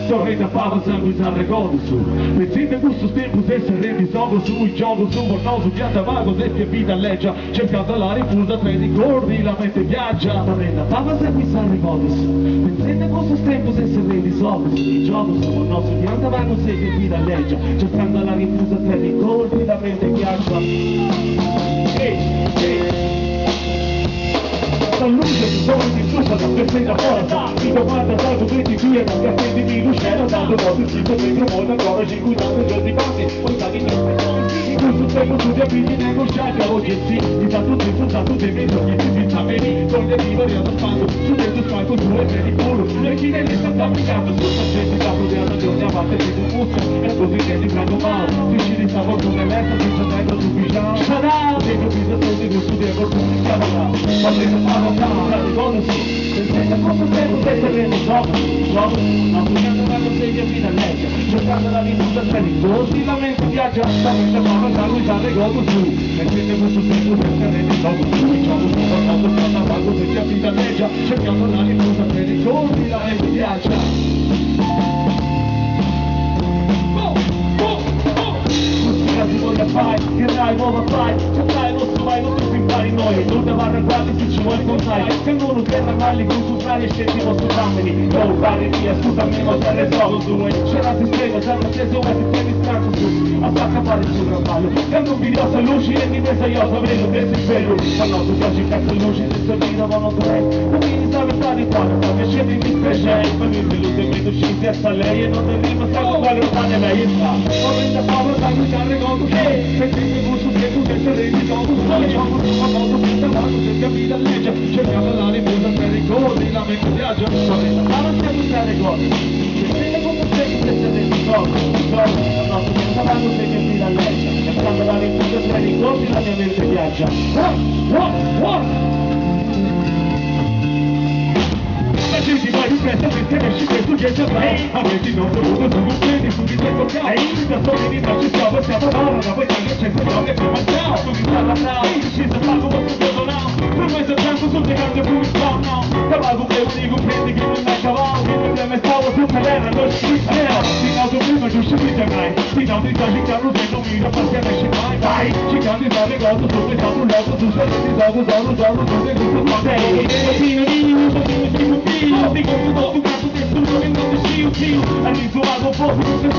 Sorrendo a fava, sanguinare gozo. Pensate a questi tempi essere risolvo sui giochi, su mortoso, pianta vago, e che vita leggia. Cercando la rifusa tra i ricordi, la mente viaggia. Sorrendo a fava, sanguinare gozo. Pensate a questi tempi essere risolvo sui giochi, su mortoso, pianta vago, e che vita leggia. Cercando la rifusa tra i ricordi, la mente viaggia. La luce di sole di flusso da questa forza mi domanda salvo tutti qui e non capite di lucera dando volte il sito dentro moda ancora 50 giorni passi poi da di in questo tempo su di amici negoziati a oggi sì di tanto tempo tanto tempo che si sta bene con le vive a spazio su dentro spazio tu e per il culo le chine le sta applicando su sta gente da proviata giorni avanti di un mucchio e così che ti prendo male ti ci stavo come letto senza tempo su pigiama sarà dentro vita sotto di questo tempo tu mi chiamerà ma se non parlo Pensate a cosa tempo per tenere i giochi, applicando la consegna fino a legge, cercando la rinuncia tra i corsi, la mente viaggia, la mente fa passare il sangue gogo su, mettete questo tempo per tenere i giochi, i giochi su, portando strada vago se c'è fino a legge, cercando la rinuncia tra i corsi, la mente viaggia. Si voglia fai, che dai nuova fai, se dai lo so vai, non ti impari noi, non te va guardi se ci vuoi contare, se non lo terra male con tu frari e scendi vostro family, non fare via, scusami ma te ne trovo due, c'è la sistema, già la stesso ma ti tieni stanco su, a stacca fare il suo traballo, quando un video se luci e mi pensa io sapevo che si spero, ma no tu piaci cazzo luci se sorrido ma non dovrei, non mi stava stare qua, sta piacendo in disprecei, ma mi delude che tu scendi a lei e non ti rima, sa con quale rimane lei e sta, ho renda favore, sta guidando perché mi gusto che tu sei sereni dopo solo gioco a modo che da lato se capita legge cercando la riposa per ricordi la mente viaggia sorrendo ma non stiamo stare cose perché come sei che sereni dopo la nostra mente avanti se capita legge cercando la riposa per ricordi la mia mente viaggia ti vai in fretta perché esci questo che c'è a me ti non voluto tu non prendi su di te toccare da soli di te ci stavo stiamo parlando da poi che c'è quello che prima ciao tu mi parla now ci sta pago ma tu vedo now per me se tanto sul te cambia più il flow now cavallo che un dico prendi che non è cavallo che non me stavo su terreno non ci spero ti noto prima giusto di te mai ti noto di già carro se non mi da farti a me mai vai ci cambi da regalo tu sei stato un loco tu sei di dogo tu sei tutto ma sei dico tutto tu cazzo che tu non mi sciu all'infumato posto